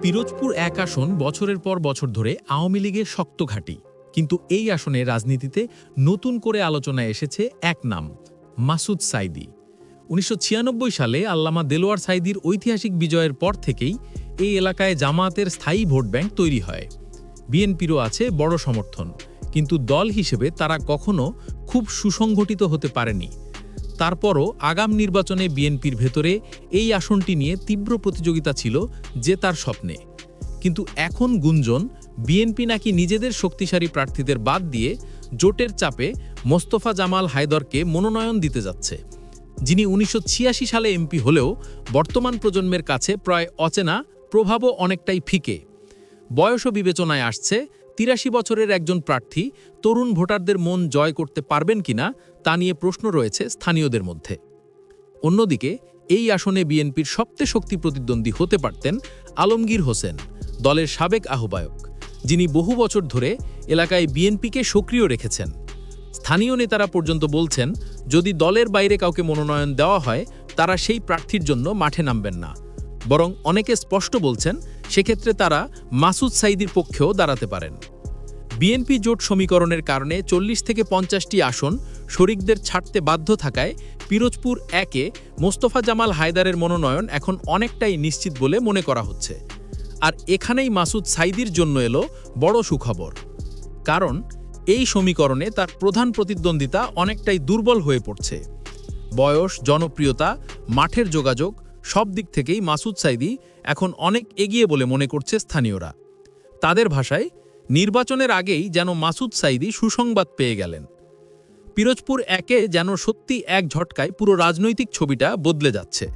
পিরোজপুর এক আসন বছরের পর বছর ধরে আওয়ামী লীগের শক্ত ঘাঁটি, কিন্তু এই আসনে রাজনীতিতে নতুন করে আলোচনায় এসেছে এক নাম, মাসুদ সাঈদী। ১৯৯৬ সালে আল্লামা দেলোয়ার সাঈদীর ঐতিহাসিক বিজয়ের পর থেকেই এই এলাকায় জামায়াতের স্থায়ী ভোট ব্যাংক তৈরি হয়। বিএনপিরও আছে বড় সমর্থন, কিন্তু দল হিসেবে তারা কখনো খুব সুসংগঠিত হতে পারেনি। তারপরও আগাম নির্বাচনে বিএনপির ভেতরে এই আসনটি নিয়ে তীব্র প্রতিযোগিতা ছিল জেতার স্বপ্নে। কিন্তু এখন গুঞ্জন, বিএনপি নাকি নিজেদের শক্তিশালী প্রার্থীদের বাদ দিয়ে জোটের চাপে মোস্তফা জামাল হায়দরকে মনোনয়ন দিতে যাচ্ছে, যিনি ১৯৮৬ সালে এমপি হলেও বর্তমান প্রজন্মের কাছে প্রায় অচেনা, প্রভাবও অনেকটাই ফিকে। বয়সও বিবেচনায় আসছে। ৮৩ বছরের একজন প্রার্থী তরুণ ভোটারদের মন জয় করতে পারবেন কিনা তা নিয়ে প্রশ্ন রয়েছে স্থানীয়দের মধ্যে। অন্যদিকে এই আসনে বিএনপির সবচেয়ে শক্তি প্রতিদ্বন্দ্বী হতে পারতেন আলমগীর হোসেন, দলের সাবেক আহ্বায়ক, যিনি বহু বছর ধরে এলাকায় বিএনপিকে সক্রিয় রেখেছেন। স্থানীয় নেতারা পর্যন্ত বলছেন, যদি দলের বাইরে কাউকে মনোনয়ন দেওয়া হয় তারা সেই প্রার্থীর জন্য মাঠে নামবেন না, বরং অনেকে স্পষ্ট বলছেন সেক্ষেত্রে তারা মাসুদ সাঈদীর পক্ষেও দাঁড়াতে পারেন। বিএনপি জোট সমীকরণের কারণে ৪০ থেকে ৫০টি আসন শরিকদের ছাড়তে বাধ্য থাকায় পিরোজপুর একে মোস্তফা জামাল হায়দারের মনোনয়ন এখন অনেকটাই নিশ্চিত বলে মনে করা হচ্ছে। আর এখানেই মাসুদ সাঈদীর জন্য এলো বড় সুখবর, কারণ এই সমীকরণে তার প্রধান প্রতিদ্বন্দ্বিতা অনেকটাই দুর্বল হয়ে পড়ছে। বয়স, জনপ্রিয়তা, মাঠের যোগাযোগ সব দিক থেকেই মাসুদ সাঈদী এখন অনেক এগিয়ে বলে মনে করছে স্থানীয়রা। তাদের ভাষায়, নির্বাচনের আগেই যেন মাসুদ সাঈদী সুসংবাদ পেয়ে গেলেন। পিরোজপুর একে যেন সত্যি এক ঝটকায় পুরো রাজনৈতিক ছবিটা বদলে যাচ্ছে।